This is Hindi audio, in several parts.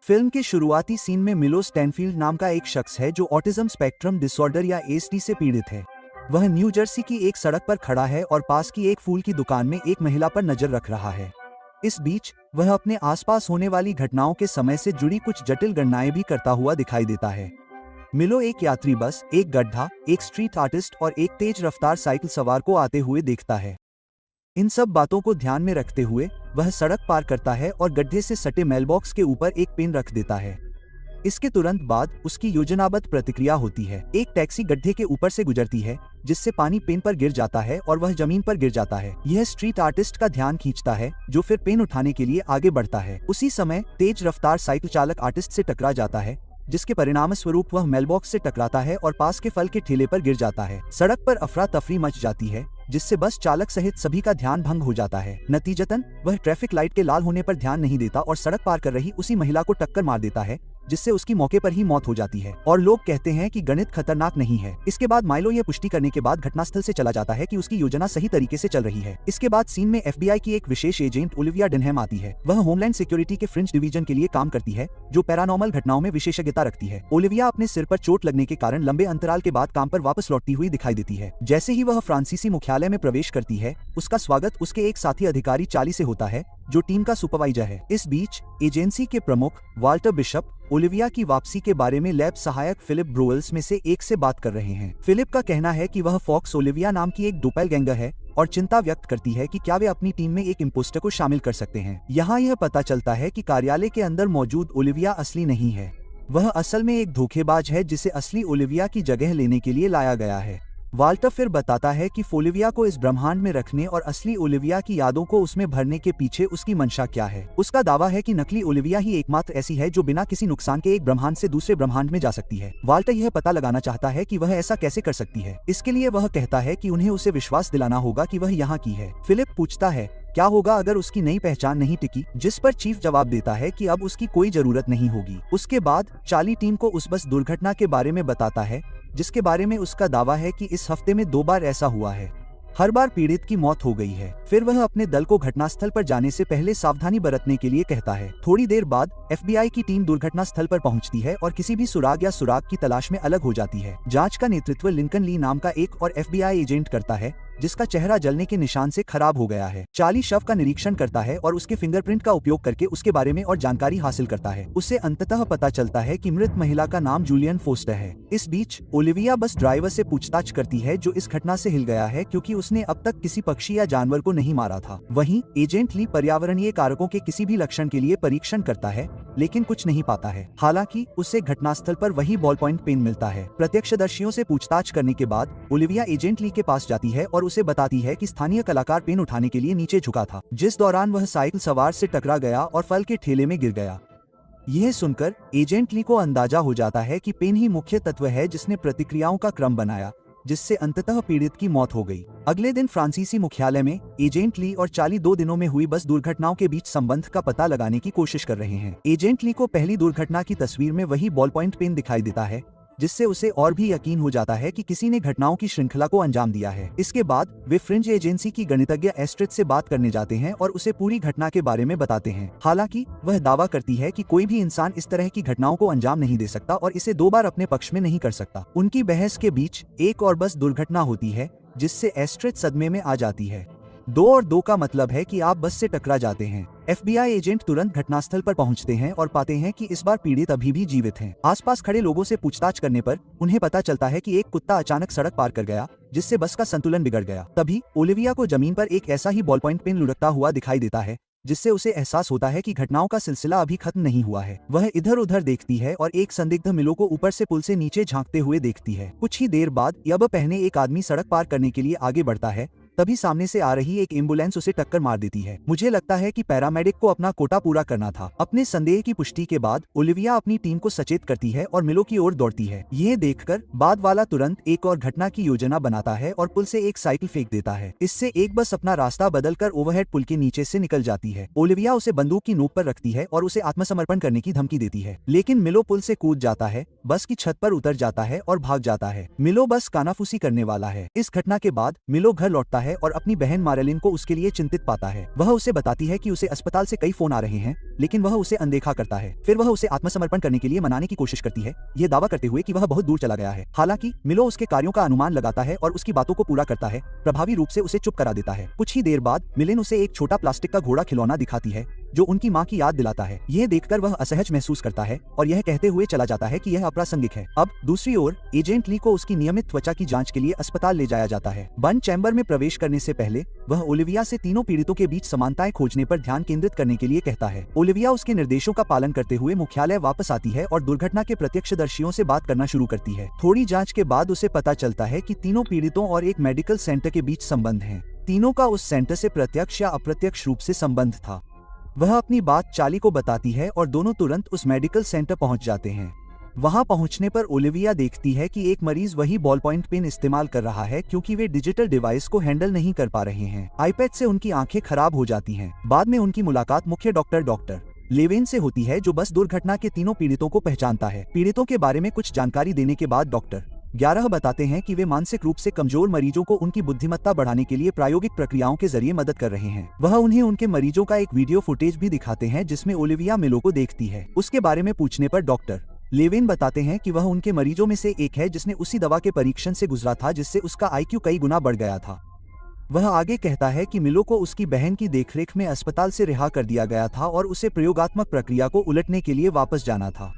फिल्म के शुरुआती सीन में मिलो स्टैनफील्ड नाम का एक शख्स है जो ऑटिज्म स्पेक्ट्रम डिसऑर्डर या एएसडी से पीड़ित है। वह न्यू जर्सी की एक सड़क पर खड़ा है और पास की एक फूल की दुकान में एक महिला पर नजर रख रहा है। इस बीच वह अपने आसपास होने वाली घटनाओं के समय से जुड़ी कुछ जटिल गणनाएं भी करता हुआ दिखाई देता है। मिलो एक यात्री बस, एक गड्ढा, एक स्ट्रीट आर्टिस्ट और एक तेज रफ्तार साइकिल सवार को आते हुए देखता है। इन सब बातों को ध्यान में रखते हुए वह सड़क पार करता है और गड्ढे से सटे मेलबॉक्स के ऊपर एक पेन रख देता है। इसके तुरंत बाद उसकी योजनाबद्ध प्रतिक्रिया होती है। एक टैक्सी गड्ढे के ऊपर से गुजरती है, जिससे पानी पेन पर गिर जाता है और वह जमीन पर गिर जाता है। यह स्ट्रीट आर्टिस्ट का ध्यान खींचता है, जो फिर पेन उठाने के लिए आगे बढ़ता है। उसी समय तेज रफ्तार साइकिल चालक आर्टिस्ट से टकरा जाता है, जिसके परिणाम स्वरूप वह मेलबॉक्स से टकराता है और पास के फल के ठेले पर गिर जाता है। सड़क पर अफरा तफरी मच जाती है, जिससे बस चालक सहित सभी का ध्यान भंग हो जाता है। नतीजतन वह ट्रैफिक लाइट के लाल होने पर ध्यान नहीं देता और सड़क पार कर रही उसी महिला को टक्कर मार देता है, जिससे उसकी मौके पर ही मौत हो जाती है। और लोग कहते हैं कि गणित खतरनाक नहीं है। इसके बाद माइलो यह पुष्टि करने के बाद घटनास्थल से चला जाता है कि उसकी योजना सही तरीके से चल रही है। इसके बाद सीन में एफबीआई की एक विशेष एजेंट ओलिविया डेनहैम आती है। वह होमलैंड सिक्योरिटी के फ्रिंज डिवीजन के लिए काम करती है, जो पैरानॉर्मल घटनाओं में विशेषज्ञता रखती है। ओलिविया अपने सिर पर चोट लगने के कारण लंबे अंतराल के बाद काम पर वापस लौटती हुई दिखाई देती है। जैसे ही वह फ्रांसीसी मुख्यालय में प्रवेश करती है, उसका स्वागत उसके एक साथी अधिकारी चार्ली से होता है, जो टीम का सुपरवाइजर है। इस बीच एजेंसी के प्रमुख वाल्टर बिशप ओलिविया की वापसी के बारे में लैब सहायक फिलिप ब्रुअल्स में से एक से बात कर रहे हैं। फिलिप का कहना है कि वह फॉक्स ओलिविया नाम की एक डोपेलगैंगर है और चिंता व्यक्त करती है कि क्या वे अपनी टीम में एक इम्पोस्टर को शामिल कर सकते हैं। यहाँ यह पता चलता है कि कार्यालय के अंदर मौजूद ओलिविया असली नहीं है। वह असल में एक धोखेबाज है, जिसे असली ओलिविया की जगह लेने के लिए लाया गया है। वाल्टर फिर बताता है कि ओलिविया को इस ब्रह्मांड में रखने और असली ओलिविया की यादों को उसमें भरने के पीछे उसकी मंशा क्या है। उसका दावा है कि नकली ओलिविया ही एकमात्र ऐसी है जो बिना किसी नुकसान के एक ब्रह्मांड से दूसरे ब्रह्मांड में जा सकती है। वाल्टर यह पता लगाना चाहता है कि वह ऐसा कैसे कर सकती है। इसके लिए वह कहता है कि उन्हें उसे विश्वास दिलाना होगा कि वह यहाँ की है। फिलिप पूछता है क्या होगा अगर उसकी नई पहचान नहीं टिकी, जिस पर चीफ जवाब देता है कि अब उसकी कोई जरूरत नहीं होगी। उसके बाद चार्ली टीम को उस बस दुर्घटना के बारे में बताता है, जिसके बारे में उसका दावा है कि इस हफ्ते में 2 बार ऐसा हुआ है। हर बार पीड़ित की मौत हो गई है। फिर वह अपने दल को घटनास्थल पर जाने से पहले सावधानी बरतने के लिए कहता है। थोड़ी देर बाद एफबीआई की टीम दुर्घटना स्थल पर पहुंचती है और किसी भी सुराग या सुराग की तलाश में अलग हो जाती है। जांच का नेतृत्व लिंकन ली नाम का एक और एफबीआई एजेंट करता है, जिसका चेहरा जलने के निशान से खराब हो गया है। चार्ली शव का निरीक्षण करता है और उसके फिंगरप्रिंट का उपयोग करके उसके बारे में और जानकारी हासिल करता है। उससे अंततः पता चलता है कि मृत महिला का नाम जूलियन फोस्टर है। इस बीच ओलिविया बस ड्राइवर से पूछताछ करती है, जो इस घटना से हिल गया है क्योंकि उसने अब तक किसी पक्षी या जानवर को नहीं मारा था। वहीं एजेंट ली पर्यावरणीय कारकों के किसी भी लक्षण के लिए परीक्षण करता है, लेकिन कुछ नहीं पाता है। हालांकि उसे घटनास्थल पर वही बॉल पॉइंट पेन मिलता है। प्रत्यक्षदर्शियों से पूछताछ करने के बाद ओलिविया एजेंट ली के पास जाती है और उसे बताती है कि स्थानीय कलाकार पेन उठाने के लिए नीचे झुका था, जिस दौरान वह साइकिल सवार से टकरा गया और फल के ठेले में गिर गया। यह सुनकर एजेंट ली को अंदाजा हो जाता है कि पेन ही मुख्य तत्व है जिसने प्रतिक्रियाओं का क्रम बनाया, जिससे अंततः पीड़ित की मौत हो गई। अगले दिन फ्रांसीसी मुख्यालय में एजेंट ली और चार्ली 2 दिनों में हुई बस दुर्घटनाओं के बीच संबंध का पता लगाने की कोशिश कर रहे हैं। एजेंट ली को पहली दुर्घटना की तस्वीर में वही बॉल पॉइंट पेन दिखाई देता है, जिससे उसे और भी यकीन हो जाता है कि किसी ने घटनाओं की श्रृंखला को अंजाम दिया है। इसके बाद वे फ्रिंज एजेंसी की गणितज्ञ एस्ट्रिड से बात करने जाते हैं और उसे पूरी घटना के बारे में बताते हैं। हालांकि वह दावा करती है कि कोई भी इंसान इस तरह की घटनाओं को अंजाम नहीं दे सकता और इसे 2 बार अपने पक्ष में नहीं कर सकता। उनकी बहस के बीच एक और बस दुर्घटना होती है, जिससे एस्ट्रिड सदमे में आ जाती है। 2 और 2 का मतलब है कि आप बस से टकरा जाते हैं। एफबीआई एजेंट तुरंत घटनास्थल पर पहुंचते हैं और पाते हैं कि इस बार पीड़ित अभी भी जीवित हैं। आसपास खड़े लोगों से पूछताछ करने पर उन्हें पता चलता है कि एक कुत्ता अचानक सड़क पार कर गया, जिससे बस का संतुलन बिगड़ गया। तभी ओलिविया को जमीन पर एक ऐसा ही बॉल पॉइंट पेन लुढ़कता हुआ दिखाई देता है, जिससे उसे एहसास होता है कि घटनाओं का सिलसिला अभी खत्म नहीं हुआ है। वह इधर उधर देखती है और एक संदिग्ध मिलो को ऊपर से पुल से नीचे झांकते हुए देखती है। कुछ ही देर बाद यब पहने एक आदमी सड़क पार करने के लिए आगे बढ़ता है, तभी सामने से आ रही एक एम्बुलेंस उसे टक्कर मार देती है। मुझे लगता है कि पैरामेडिक को अपना कोटा पूरा करना था। अपने संदेह की पुष्टि के बाद ओलिविया अपनी टीम को सचेत करती है और मिलो की ओर दौड़ती है। यह देखकर बाद वाला तुरंत एक और घटना की योजना बनाता है और पुल से एक साइकिल फेंक देता है। इससे एक बस अपना रास्ता बदलकर ओवरहेड पुल के नीचे से निकल जाती है। ओलिविया उसे बंदूक की नोक पर रखती है और उसे आत्मसमर्पण करने की धमकी देती है, लेकिन मिलो पुल से कूद जाता है, बस की छत पर उतर जाता है और भाग जाता है। मिलो बस कानाफूसी करने वाला है। इस घटना के बाद मिलो घर लौटता है है और अपनी बहन मारेलिन को उसके लिए चिंतित पाता है। वह उसे बताती है कि उसे अस्पताल से कई फोन आ रहे हैं, लेकिन वह उसे अनदेखा करता है। फिर वह उसे आत्मसमर्पण करने के लिए मनाने की कोशिश करती है, यह दावा करते हुए कि वह बहुत दूर चला गया है। हालांकि मिलो उसके कार्यों का अनुमान लगाता है और उसकी बातों को पूरा करता है, प्रभावी रूप से उसे चुप करा देता है। कुछ ही देर बाद मिलिन उसे एक छोटा प्लास्टिक का घोड़ा खिलौना दिखाती है जो उनकी मां की याद दिलाता है। यह देखकर वह असहज महसूस करता है और यह कहते हुए चला जाता है कि यह अप्रासंगिक है। अब दूसरी ओर एजेंट ली को उसकी नियमित त्वचा की जांच के लिए अस्पताल ले जाया जाता है। बंद चैम्बर में प्रवेश करने से पहले वह ओलिविया से तीनों पीड़ितों के बीच समानताएं खोजने पर ध्यान केंद्रित करने के लिए कहता है। ओलिविया उसके निर्देशों का पालन करते हुए मुख्यालय वापस आती है और दुर्घटना के प्रत्यक्षदर्शियों से बात करना शुरू करती है। थोड़ी जाँच के बाद उसे पता चलता है कि तीनों पीड़ितों और एक मेडिकल सेंटर के बीच संबंध है। तीनों का उस सेंटर से प्रत्यक्ष या अप्रत्यक्ष रूप से संबंध था। वह अपनी बात चार्ली को बताती है और दोनों तुरंत उस मेडिकल सेंटर पहुंच जाते हैं। वहां पहुंचने पर ओलिविया देखती है कि एक मरीज वही बॉल पॉइंट पेन इस्तेमाल कर रहा है क्योंकि वे डिजिटल डिवाइस को हैंडल नहीं कर पा रहे हैं। आईपैड से उनकी आंखें खराब हो जाती हैं। बाद में उनकी मुलाकात मुख्य डॉक्टर लेवेन से होती है जो बस दुर्घटना के तीनों पीड़ितों को पहचानता है। पीड़ितों के बारे में कुछ जानकारी देने के बाद डॉक्टर 11 बताते हैं कि वे मानसिक रूप से कमजोर मरीजों को उनकी बुद्धिमत्ता बढ़ाने के लिए प्रायोगिक प्रक्रियाओं के जरिए मदद कर रहे हैं। वह उन्हें उनके मरीजों का एक वीडियो फुटेज भी दिखाते हैं जिसमें ओलिविया मिलो को देखती है। उसके बारे में पूछने पर डॉक्टर लेवेन बताते हैं कि वह उनके मरीजों में से एक है जिसने उसी दवा के परीक्षण से गुजरा था जिससे उसका IQ कई गुना बढ़ गया था। वह आगे कहता है कि मिलो को उसकी बहन की देखरेख में अस्पताल से रिहा कर दिया गया था और उसे प्रयोगात्मक प्रक्रिया को उलटने के लिए वापस जाना था,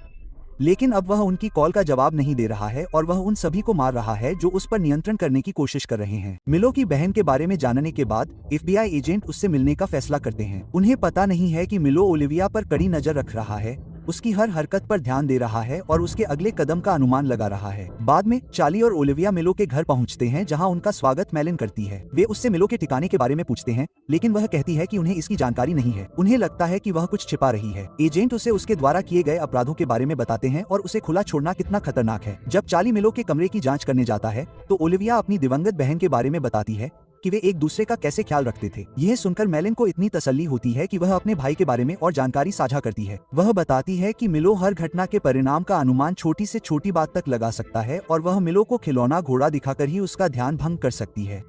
लेकिन अब वह उनकी कॉल का जवाब नहीं दे रहा है और वह उन सभी को मार रहा है जो उस पर नियंत्रण करने की कोशिश कर रहे हैं। मिलो की बहन के बारे में जानने के बाद FBI एजेंट उससे मिलने का फैसला करते हैं। उन्हें पता नहीं है कि मिलो ओलिविया पर कड़ी नजर रख रहा है, उसकी हर हरकत पर ध्यान दे रहा है और उसके अगले कदम का अनुमान लगा रहा है। बाद में चार्ली और ओलिविया मिलो के घर पहुंचते हैं जहां उनका स्वागत मेलिन करती है। वे उससे मिलो के ठिकाने के बारे में पूछते हैं, लेकिन वह कहती है कि उन्हें इसकी जानकारी नहीं है। उन्हें लगता है कि वह कुछ छिपा रही है। एजेंट उसे उसके द्वारा किए गए अपराधों के बारे में बताते हैं और उसे खुला छोड़ना कितना खतरनाक है। जब चार्ली मिलो के कमरे की जाँच करने जाता है तो ओलिविया अपनी दिवंगत बहन के बारे में बताती है कि वे एक दूसरे का कैसे ख्याल रखते थे। यह सुनकर मेलिन को इतनी तसल्ली होती है कि वह अपने भाई के बारे में और जानकारी साझा करती है। वह बताती है कि मिलो हर घटना के परिणाम का अनुमान छोटी से छोटी बात तक लगा सकता है और वह मिलो को खिलौना घोड़ा दिखाकर ही उसका ध्यान भंग कर सकती है।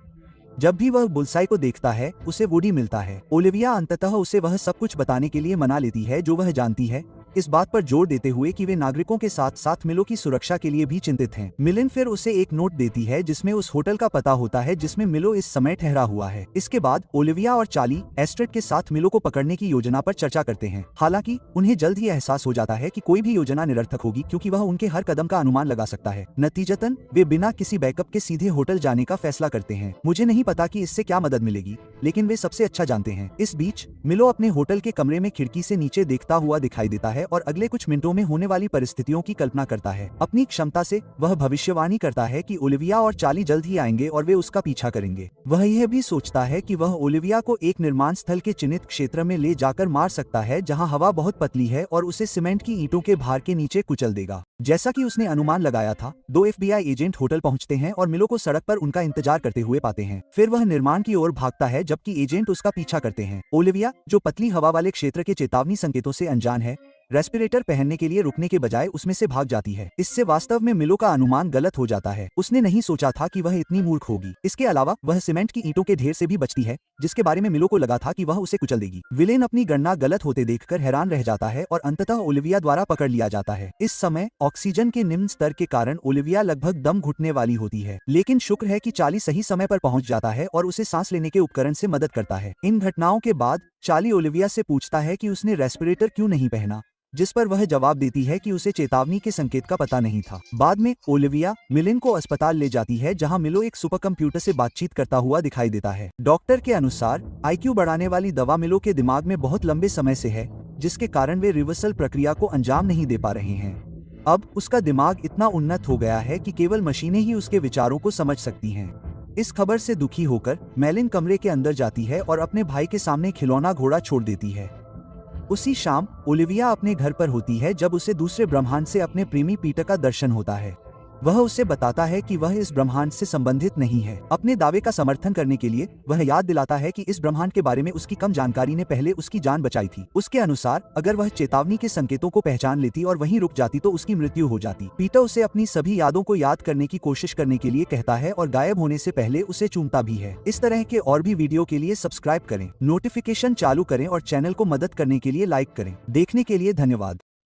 जब भी वह बुलसाई को देखता है उसे वुडी मिलता है। ओलिविया अंततः उसे वह सब कुछ बताने के लिए मना लेती है जो वह जानती है, इस बात पर जोर देते हुए कि वे नागरिकों के साथ साथ मिलो की सुरक्षा के लिए भी चिंतित हैं। मिलिन फिर उसे एक नोट देती है जिसमें उस होटल का पता होता है जिसमें मिलो इस समय ठहरा हुआ है। इसके बाद ओलिविया और चार्ली एस्ट्रेड के साथ मिलो को पकड़ने की योजना पर चर्चा करते हैं। हालांकि उन्हें जल्द ही एहसास हो जाता है कि कोई भी योजना निरर्थक होगी क्योंकि वह उनके हर कदम का अनुमान लगा सकता है। नतीजतन वे बिना किसी बैकअप के सीधे होटल जाने का फैसला करते हैं। मुझे नहीं पता कि इससे क्या मदद मिलेगी, लेकिन वे सबसे अच्छा जानते हैं। इस बीच मिलो अपने होटल के कमरे में खिड़की से नीचे देखता हुआ दिखाई देता है और अगले कुछ मिनटों में होने वाली परिस्थितियों की कल्पना करता है। अपनी क्षमता से वह भविष्यवाणी करता है कि ओलिविया और चार्ली जल्द ही आएंगे और वे उसका पीछा करेंगे। वह यह भी सोचता है कि वह ओलिविया को एक निर्माण स्थल के चिन्हित क्षेत्र में ले जाकर मार सकता है जहां हवा बहुत पतली है और उसे सीमेंट की ईंटों के भार के नीचे कुचल देगा। जैसा कि उसने अनुमान लगाया था, 2 FBI एजेंट होटल पहुंचते हैं और मिलो को सड़क पर उनका इंतजार करते हुए पाते हैं। फिर वह निर्माण की ओर भागता है जबकि एजेंट उसका पीछा करते हैं। ओलिविया, जो पतली हवा वाले क्षेत्र के चेतावनी संकेतों से अनजान है, रेस्पिरेटर पहनने के लिए रुकने के बजाय उसमें से भाग जाती है। इससे वास्तव में मिलो का अनुमान गलत हो जाता है। उसने नहीं सोचा था कि वह इतनी मूर्ख होगी। इसके अलावा वह सीमेंट की ईंटों के ढेर से भी बचती है जिसके बारे में मिलो को लगा था कि वह उसे कुचल देगी। विलेन अपनी गणना गलत होते देखकर हैरान रह जाता है और अंततः ओलिविया द्वारा पकड़ लिया जाता है। इस समय ऑक्सीजन के निम्न स्तर के कारण ओलिविया लगभग दम घुटने वाली होती है, लेकिन शुक्र है कि चार्ली सही समय पर पहुंच जाता है और उसे सांस लेने के उपकरण से मदद करता है। इन घटनाओं के बाद चार्ली ओलिविया से पूछता है कि उसने रेस्पिरेटर क्यों नहीं पहना, जिस पर वह जवाब देती है कि उसे चेतावनी के संकेत का पता नहीं था। बाद में ओलिविया मिलिन को अस्पताल ले जाती है जहां मिलो एक सुपर कंप्यूटर से बातचीत करता हुआ दिखाई देता है। डॉक्टर के अनुसार IQ बढ़ाने वाली दवा मिलो के दिमाग में बहुत लंबे समय से है, जिसके कारण वे रिवर्सल प्रक्रिया को अंजाम नहीं दे पा रहे हैं। अब उसका दिमाग इतना उन्नत हो गया है कि केवल मशीनें ही उसके विचारों को समझ सकती हैं। इस खबर से दुखी होकर मेलिन कमरे के अंदर जाती है और अपने भाई के सामने खिलौना घोड़ा छोड़ देती है। उसी शाम ओलिविया अपने घर पर होती है जब उसे दूसरे ब्रह्मांड से अपने प्रेमी पीटर का दर्शन होता है। वह उसे बताता है कि वह इस ब्रह्मांड से संबंधित नहीं है। अपने दावे का समर्थन करने के लिए वह याद दिलाता है कि इस ब्रह्मांड के बारे में उसकी कम जानकारी ने पहले उसकी जान बचाई थी। उसके अनुसार अगर वह चेतावनी के संकेतों को पहचान लेती और वहीं रुक जाती तो उसकी मृत्यु हो जाती। पीटर उसे अपनी सभी यादों को याद करने की कोशिश करने के लिए कहता है और गायब होने से पहले उसे चूमता भी है। इस तरह के और भी वीडियो के लिए सब्सक्राइब करें, नोटिफिकेशन चालू करें और चैनल को मदद करने के लिए लाइक करें। देखने के लिए धन्यवाद।